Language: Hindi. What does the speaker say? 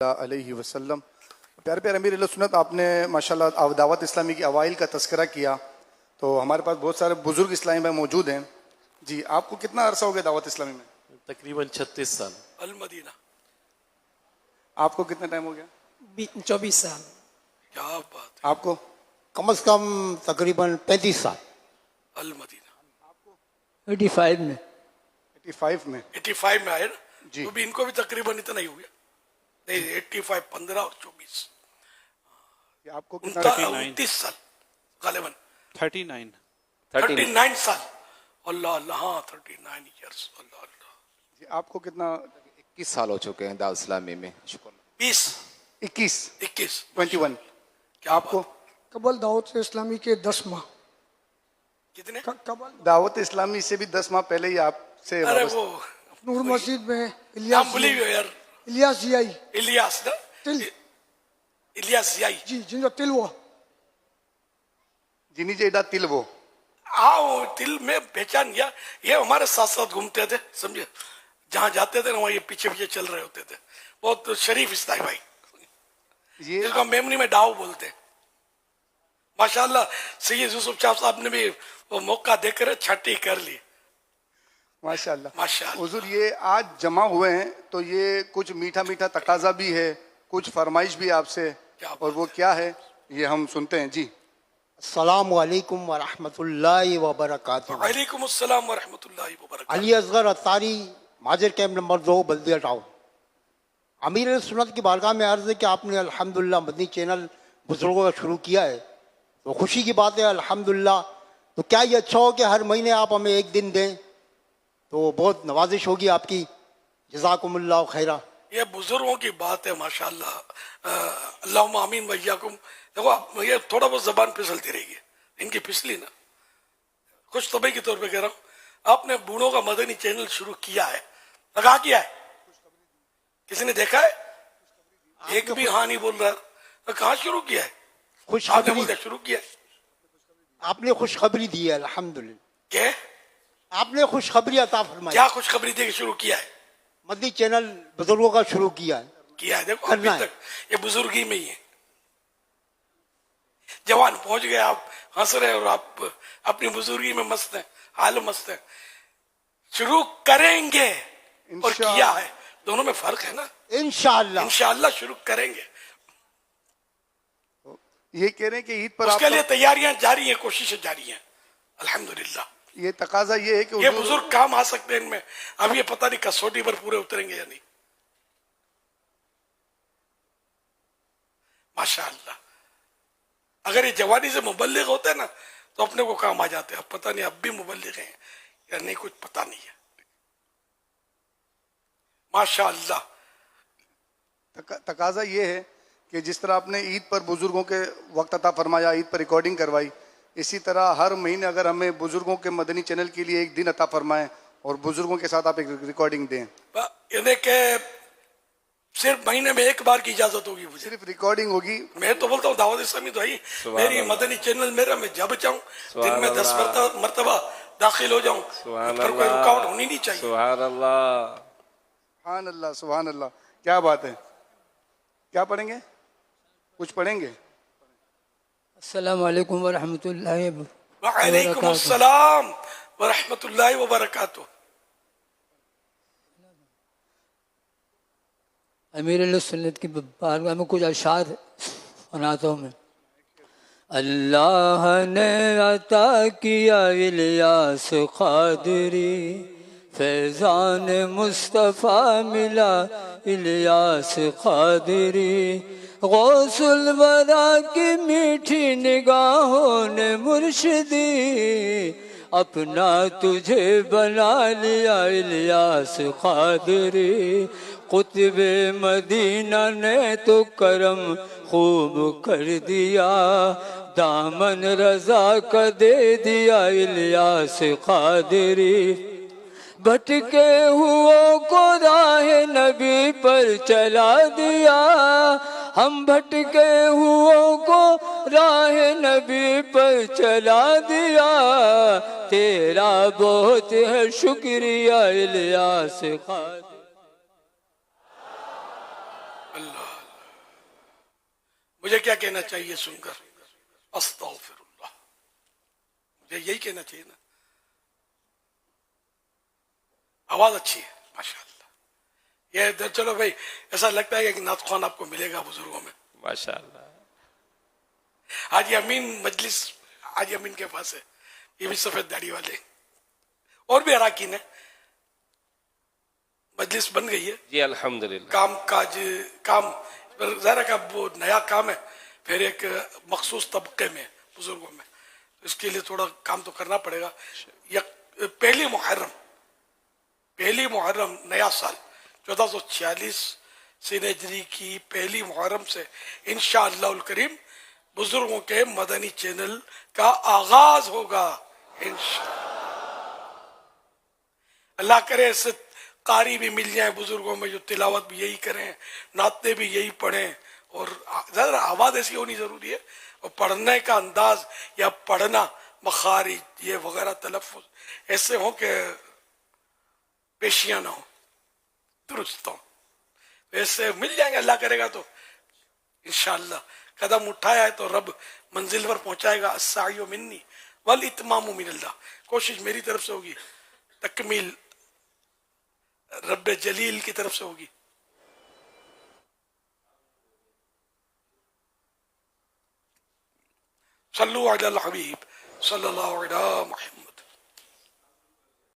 अलैहि वसल्लम। प्यारे प्यारे अमीर सुन्नत, आपने माशाल्लाह दावत इस्लामी की अवाइल का तस्करा किया, तो हमारे पास बहुत सारे बुजुर्ग इस्लामी भाई मौजूद हैं। जी, आपको कितना अरसा हो गया दावत इस्लामी में? तकरीबन 36 साल। अल मदीना। आपको कितना टाइम हो गया? 24 साल। क्या बात है। आपको? कम से कम तकरीबन 35 साल। अल मदीना। 85 में। 85 में? 85 में आए ना जी। तो भी इनको भी तकरीबन इतना ही हो गया। नहीं, 85, 15 और 24, आपको कितना? 29 साल गालिबन। 39 साल। अल्लाह अल्लाह, हाँ 39 ईयर्स। अल्लाह अल्लाह। जी, आपको कितना? 21 साल हो चुके हैं दावत इस्लामी में। शुक्र। 20, 21? 21, 21? क्या आपको? कबल दावत इस्लामी के 10 माह। कितने? कबल दावत इस्लामी से भी 10 माह पहले ही आपसे अरे वाबस्ता- वो नूर मस्जिद में नाम भूली गए यार। इलियास जियाई इलियास ना, तिल इलियास जियाई। जी, जिनका तिल हुआ। जिनी जेडा तिल वो। आओ तिल में पहचान गया। ये हमारे साथ साथ घूमते थे, समझे। जहाँ जाते थे ना वहाँ ये पीछे पीछे चल रहे होते थे। बहुत शरीफ इस्ताई भाई, ये जिसको मेमनी में डाव बोलते हैं। माशाल्लाह सैयद यूसुफ शाह साहब ने भी वो मौका देकर छठी कर ली। माशाल्लाह माशाल्लाह। हुजूर, ये आज जमा हुए हैं तो ये कुछ मीठा मीठा तकाजा भी है, कुछ फरमाइश भी आपसे, क्या बात और वो क्या है ये हम सुनते हैं। जी। अस्सलामु अलैकुम व रहमतुल्लाहि व बरकातुहू। वालेकुम अस्सलाम व रहमतुल्लाहि व बरकातुहू। अली असगर अत्तारी, माजिर कैंप नंबर 2, बल्दिया टाउन। अमीर सुन्नत की बारगाह में अर्ज़ है कि आपने अल्हम्दुलिल्लाह मदनी चैनल बुजुर्गों का शुरू किया है, तो खुशी की बात है अल्हम्दुलिल्लाह। तो क्या ये अच्छा हो कि हर महीने आप हमें एक दिन दें, तो बहुत नवाजिश होगी आपकी। जज़ाकुमुल्लाह खैरा। ये बुजुर्गों की बात है माशाल्लाह। अल्लाहुम्मा आमीन वइय्याकुम। देखो ये थोड़ा बहुत जबान फिसलती रहेगी, इनकी फिसली ना। खुश तबई के तौर पे कह रहा हूँ, आपने बूढ़ों का मदनी चैनल शुरू किया है, लगा किया है, किसी ने देखा है? एक भी हाँ नहीं बोल रहा। तो कहाँ शुरू किया है? आपने खुशखबरी, बोलते शुरू किया है। आपने खुशखबरी दी है अल्हम्दुलिल्लाह। क्या आपने खुशखबरी अता फरमाई। क्या खुशखबरी दे के शुरू किया है? मदनी चैनल बुजुर्गों का शुरू किया है। किया है। देखो अभी करना है। तक ये बुजुर्गी में ही है। जवान पहुंच गए, आप हंस रहे और आप अपनी बुजुर्गी में मस्त हैं, हाल मस्त है। शुरू करेंगे और किया है, दोनों में फर्क है ना। इंशाअल्लाह इंशाअल्लाह शुरू करेंगे। ये कह रहे हैं कि ईद पर उसके लिए आप, तैयारियां जारी हैं, कोशिशें जारी हैं अल्हम्दुलिल्लाह। ये तकाजा ये है कि ये हुजूर- बुजुर्ग काम आ सकते हैं इनमें। अब ये पता नहीं कसौटी पर पूरे उतरेंगे या नहीं। माशाअल्लाह। अगर ये जवानी से मुबल्लिग होते ना तो अपने को काम आ जाते। अब पता नहीं अब भी मुबल्लिग हैं या नहीं, कुछ पता नहीं है। माशाअल्लाह। तकाजा ये है कि जिस तरह आपने ईद पर बुजुर्गों के वक्त अता फरमाया, ईद पर रिकॉर्डिंग करवाई, इसी तरह हर महीने अगर हमें बुजुर्गों के मदनी चैनल के लिए एक दिन अता फरमाएं और बुजुर्गों के साथ आप एक रिकॉर्डिंग दें। यानी कि सिर्फ महीने में एक बार की इजाजत होगी मुझे। सिर्फ रिकॉर्डिंग होगी। मैं तो बोलता हूँ दावत इस्लामी तो है ही मेरी मदनी चैनल मेरा। मैं जब चाहूँ दिन में 10 मरतबा दाखिल हो जाऊँ, पर कोई रुकावट होनी नहीं चाहिए। सुभान अल्लाह। सुभान अल्लाह, सुभान अल्लाह, क्या बात है। क्या पढ़ेंगे? कुछ पढ़ेंगे? अस्सलाम वालेकुम व रहमतुल्लाहि व वालेकुम अस्सलाम व रहमतुल्लाहि व बरकातुहू। अमीर सुन्नत की बारगाह में कुछ अशार सुनाता हूँ मैं। अल्लाह ने अता किया इलियास क़ादरी, फैज़ान मुस्तफ़ा मिला इलियास क़ादरी। गौसुल वरा की मीठी निगाहों ने मुर्शिदी, अपना तुझे बना लिया इलियास क़ादरी। कुतुबे मदीना ने तो करम खूब कर दिया, दामन रजा का दे दिया इलियास क़ादरी। भटके हुओं को राह नबी पर चला दिया, हम भटके हुओं को राह नबी पर चला दिया। तेरा बहुत है शुक्रिया इलियास क़ादरी। अल्लाह मुझे क्या कहना चाहिए सुनकर? अस्तगफिरुल्लाह, मुझे यही कहना चाहिए ना। आवाज अच्छी है माशाअल्लाह। ये चलो भाई, ऐसा लगता है कि नात ख्वान आपको मिलेगा बुजुर्गों में माशाअल्लाह। हाजी अमीन मजलिस, हाजी अमीन के पास है, ये भी सफेद दाढ़ी वाले, और भी अराकीन है। मजलिस बन गई है जी अल्हम्दुलिल्लाह। काम काज, काम ज़रा का वो नया काम है, फिर एक मखसूस तबके में बुजुर्गों में, तो इसके लिए थोड़ा काम तो करना पड़ेगा। पहली मुहर्रम नया साल 1446 हिजरी की पहली मुहर्रम से इंशाअल्लाहुल करीम बुजुर्गों के मदनी चैनल का आगाज होगा इंशाअल्लाह। अल्लाह करे ऐसे कारी भी मिल जाए बुजुर्गों में जो तिलावत भी यही करें, नाते भी यही पढ़ें, और ज़्यादा आवाज़ ऐसी होनी ज़रूरी है, और पढ़ने का अंदाज या पढ़ना मखारिज ये वगैरह तलफ़ुज़ ऐसे हो कि पेशियां ना हो, दुरुस्त हो, ऐसे मिल जाएंगे। अल्लाह करेगा तो इंशाअल्लाह कदम उठाया है तो रब मंजिल पर पहुंचाएगा। अस्साइयु मिन्नी वल इत्मामु मिनल्लाह, कोशिश मेरी तरफ से होगी, तकमील रब्बे जलील की तरफ से होगी। सल्लु अलल हबीब सल्लल्लाहु अलैहि वसल्लम।